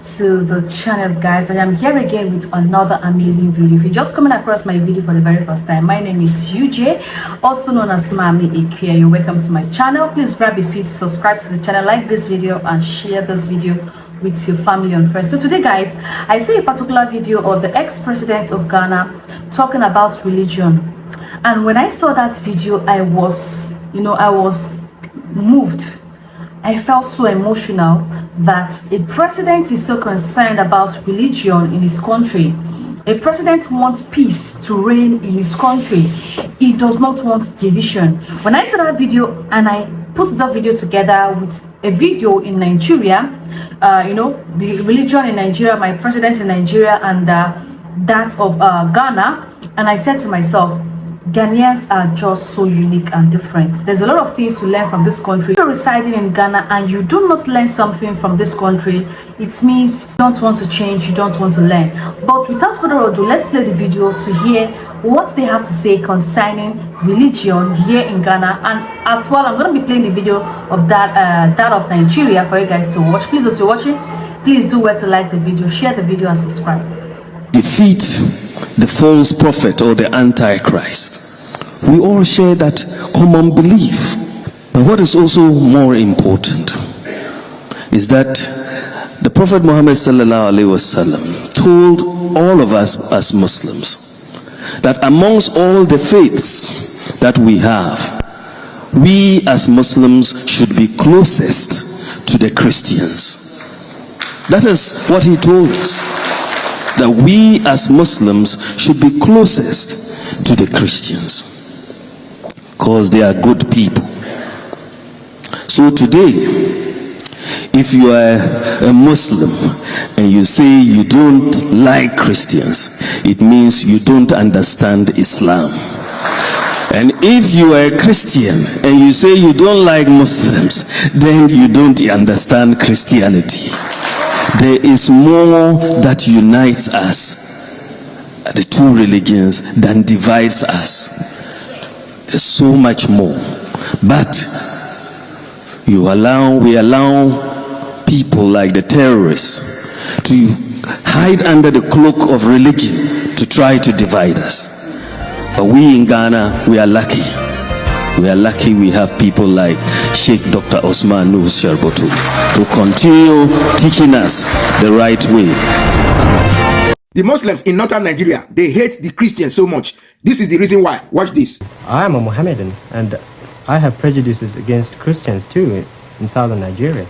to the channel, guys. I am here again with another amazing video. If you're just coming across my video for the very first time, my name is UJ, also known as Mami Ikia. You're welcome to my channel. Please grab a seat, subscribe to the channel, like this video, and share this video with your family and friends. So today, guys, I see a particular video of the ex-president of Ghana talking about religion, and when I saw that video, I was moved. I felt so emotional that a president is so concerned about religion in his country. A president wants peace to reign in his country. He does not want division. When I saw that video and I put that video together with a video in Nigeria, the religion in Nigeria, my president in Nigeria, and that of Ghana, and I said to myself, Ghanaians are just so unique and different. There's a lot of things to learn from this country. If you're residing in Ghana and you do not learn something from this country, it means you don't want to change, you don't want to learn. But without further ado, let's play the video to hear what they have to say concerning religion here in Ghana. And as well, I'm going to be playing the video of that of Nigeria for you guys to watch. Please, as you're watching, please do well to like the video, share the video, and subscribe. Defeat the false prophet or the antichrist. We all share that common belief. But what is also more important is that the Prophet Muhammad sallallahu alaihi wasallam told all of us as Muslims that amongst all the faiths that we have, we as Muslims should be closest to the Christians. That is what he told us, that we as Muslims should be closest to the Christians because they are good people. So today, if you are a Muslim and you say you don't like Christians, it means you don't understand Islam. And if you are a Christian and you say you don't like Muslims, then you don't understand Christianity. There is more that unites us, the two religions, than divides us. There's so much more. But we allow people like the terrorists to hide under the cloak of religion to try to divide us. But we in Ghana, we are lucky. We are lucky we have people like Sheikh Dr. Osman Nuhu Sharbotu who continue teaching us the right way. The Muslims in northern Nigeria, they hate the Christians so much. This is the reason why. Watch this. I am a Mohammedan and I have prejudices against Christians too in southern Nigeria.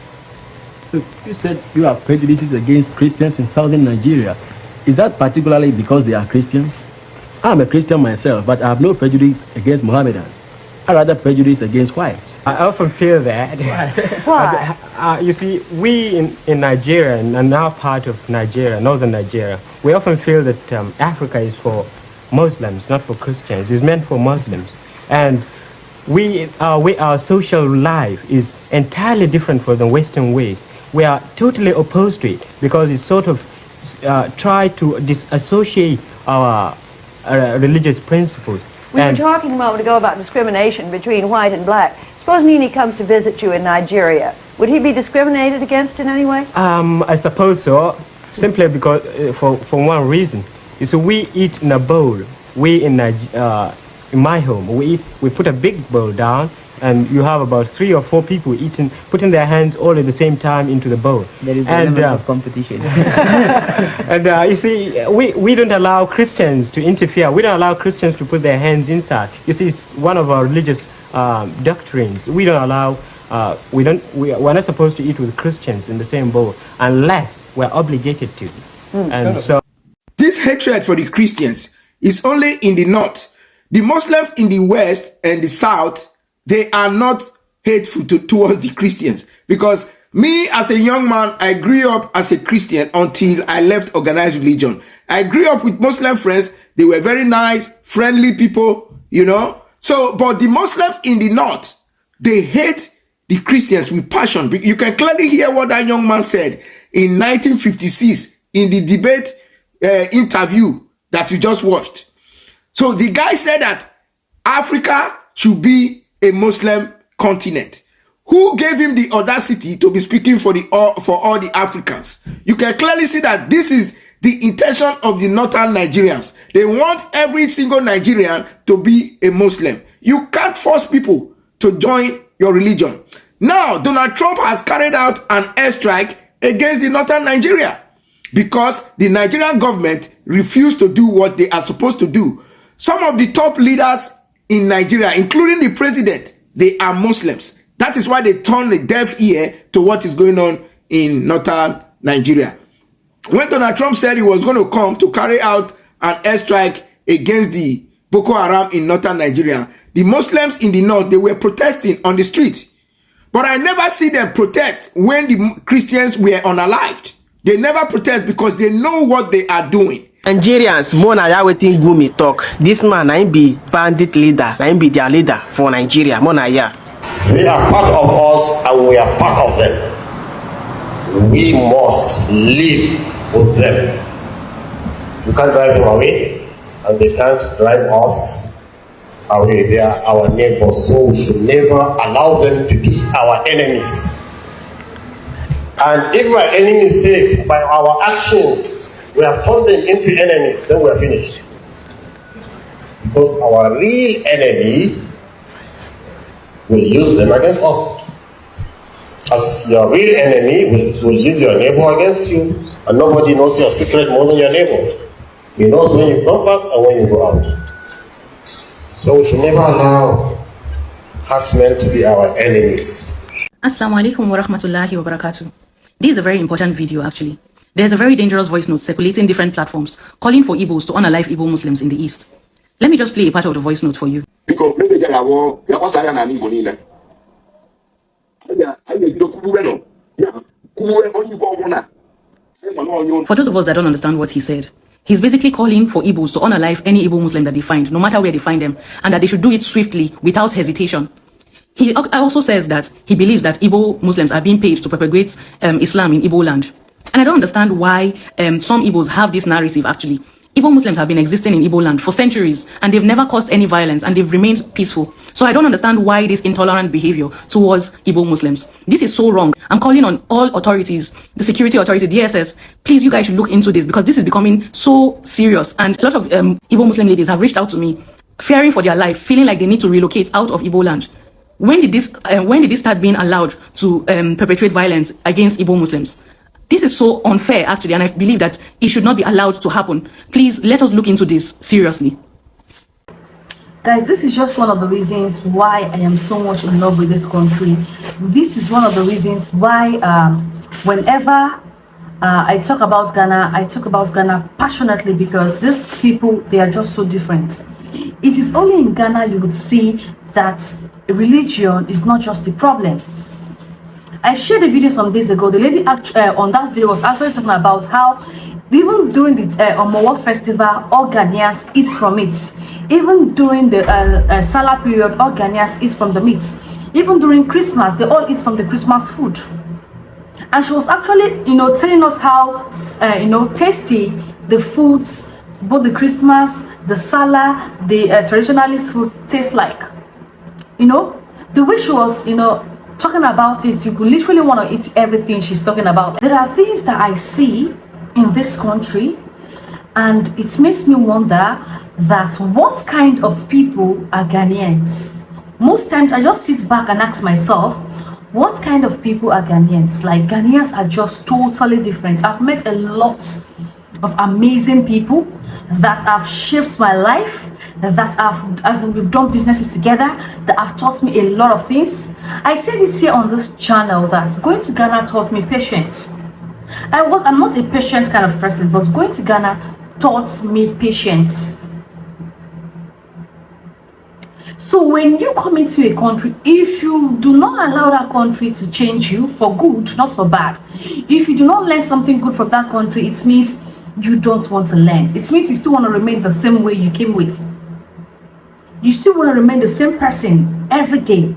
So you said you have prejudices against Christians in southern Nigeria. Is that particularly because they are Christians? I'm a Christian myself, but I have no prejudice against Mohammedans. I rather prejudice against whites. I often feel that. Why? You see, we in Nigeria, and our part of Nigeria, northern Nigeria, we often feel that Africa is for Muslims, not for Christians. It's meant for Muslims. And our social life is entirely different from the Western ways. We are totally opposed to it because it sort of try to disassociate our religious principles. We were talking a moment ago about discrimination between white and black. Suppose Nini comes to visit you in Nigeria. Would he be discriminated against in any way? I suppose so, simply because for one reason. You see, we eat in a bowl. We in my home, we put a big bowl down, and you have about 3 or 4 people putting their hands all at the same time into the bowl. There is an element of competition. And you see, we don't allow Christians to interfere. We don't allow Christians to put their hands inside. You see, it's one of our religious doctrines. We don't allow, we're not supposed to eat with Christians in the same bowl unless we're obligated to. And so This hatred for the Christians is only in the north. The Muslims in the west and the south, they are not hateful towards the Christians. Because me as a young man, I grew up as a Christian until I left organized religion. I grew up with Muslim friends. They were very nice, friendly people, So, but the Muslims in the north, they hate the Christians with passion. You can clearly hear what that young man said in 1956 in the debate interview that you just watched. So the guy said that Africa should be a Muslim continent. Who gave him the audacity to be speaking for all the Africans? You can clearly see that this is the intention of the northern Nigerians. They want every single Nigerian to be a Muslim. You can't force people to join your religion. Now, Donald Trump has carried out an airstrike against the northern Nigeria because the Nigerian government refused to do what they are supposed to do. Some of the top leaders in Nigeria, including the president, they are Muslims. That is why they turn a deaf ear to what is going on in northern Nigeria. When Donald Trump said he was going to come to carry out an airstrike against the Boko Haram in northern Nigeria, the Muslims in the north, they were protesting on the street. But I never see them protest when the Christians were unalived. They never protest because they know what they are doing. Nigerians, more na ya wetin Gumi talk. This man na him be bandit leader, na him be their leader for Nigeria. More na ya. They are part of us and we are part of them. We must live with them. We can't drive them away and they can't drive us away. They are our neighbors, so we should never allow them to be our enemies. And if our enemy mistakes by our actions, we have turned them into enemies, then we are finished. Because our real enemy will use them against us. As your real enemy will use your neighbor against you, and nobody knows your secret more than your neighbor. He knows when you come back and when you go out. So we should never allow herdsmen to be our enemies. Assalamu alaikum wa rahmatullahi wa barakatuh. This is a very important video actually. There's a very dangerous voice note circulating different platforms calling for Igbos to unalive Igbo Muslims in the East. Let me just play a part of the voice note for you. For those of us that don't understand what he said, he's basically calling for Igbos to unalive any Igbo Muslim that they find, no matter where they find them, and that they should do it swiftly, without hesitation. He also says that he believes that Igbo Muslims are being paid to propagate Islam in Igbo land. And I don't understand why some Igbos have this narrative actually. Igbo Muslims have been existing in Igbo land for centuries and they've never caused any violence and they've remained peaceful. So I don't understand why this intolerant behavior towards Igbo Muslims. This is so wrong. I'm calling on all authorities, the security authority, DSS, please you guys should look into this because this is becoming so serious. And a lot of Igbo Muslim ladies have reached out to me fearing for their life, feeling like they need to relocate out of Igbo land. When did this start being allowed to perpetrate violence against Igbo Muslims? This is so unfair, actually, and I believe that it should not be allowed to happen. Please, let us look into this seriously. Guys, this is just one of the reasons why I am so much in love with this country. This is one of the reasons why whenever I talk about Ghana passionately because these people, they are just so different. It is only in Ghana you would see that religion is not just the problem. I shared a video some days ago. The lady on that video was actually talking about how even during the Omowo festival, all Ghanaians eat from it. Even during the Salah period, all Ghanaians eat from the meat. Even during Christmas, they all eat from the Christmas food. And she was actually, telling us how, tasty the foods, both the Christmas, the Salah, the traditionalist food taste like. The way she was, talking about it, you could literally want to eat everything she's talking about. There are things that I see in this country and it makes me wonder that what kind of people are Ghanaians? Most times I just sit back and ask myself, what kind of people are Ghanaians? Like, Ghanaians are just totally different. I've met a lot of amazing people that have shaped my life, that have, as we've done businesses together, that have taught me a lot of things. I said it here on this channel that going to Ghana taught me patience. I'm not a patient kind of person, but going to Ghana taught me patience. So when you come into a country, if you do not allow that country to change you for good, not for bad, if you do not learn something good from that country, it means you don't want to learn. It means you still want to remain the same way you came with. You still want to remain the same person every day.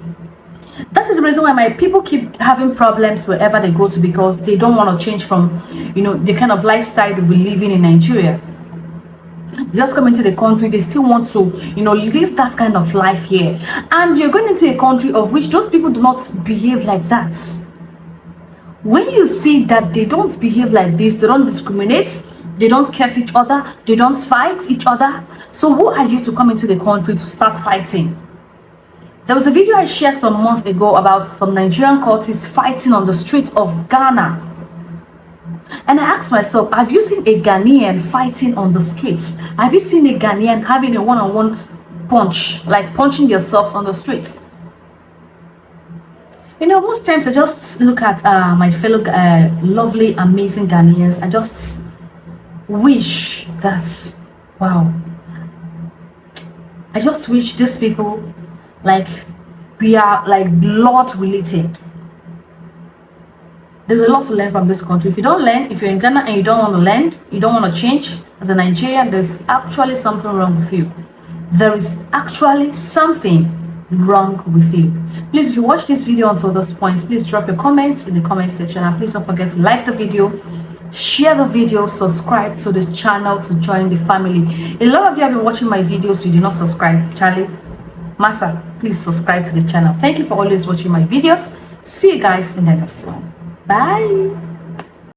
That is the reason why my people keep having problems wherever they go to, because they don't want to change from, the kind of lifestyle that we're living in Nigeria. They just come into the country, they still want to, live that kind of life here. And you're going into a country of which those people do not behave like that. When you see that they don't behave like this, they don't discriminate, they don't curse each other, they don't fight each other. So who are you to come into the country to start fighting? There was a video I shared some months ago about some Nigerian cultists fighting on the streets of Ghana. And I asked myself, have you seen a Ghanaian fighting on the streets? Have you seen a Ghanaian having a one-on-one punch, like punching themselves on the streets? Most times I just look at my fellow lovely, amazing Ghanaians. I just wish that, wow, I just wish these people, like, we are like blood related. There's a lot to learn from this country. If you don't learn, if you're in Ghana and you don't want to learn, you don't want to change, as a Nigerian, there's actually something wrong with you. There is actually something wrong with you. Please, if you watch this video until this point, please drop your comments in the comment section, and please don't forget to like the video, share the video, subscribe to the channel to join the family. A lot of you have been watching my videos, you do not subscribe. Charlie, Massa, please subscribe to the channel. Thank you for always watching my videos. See you guys in the next one. Bye.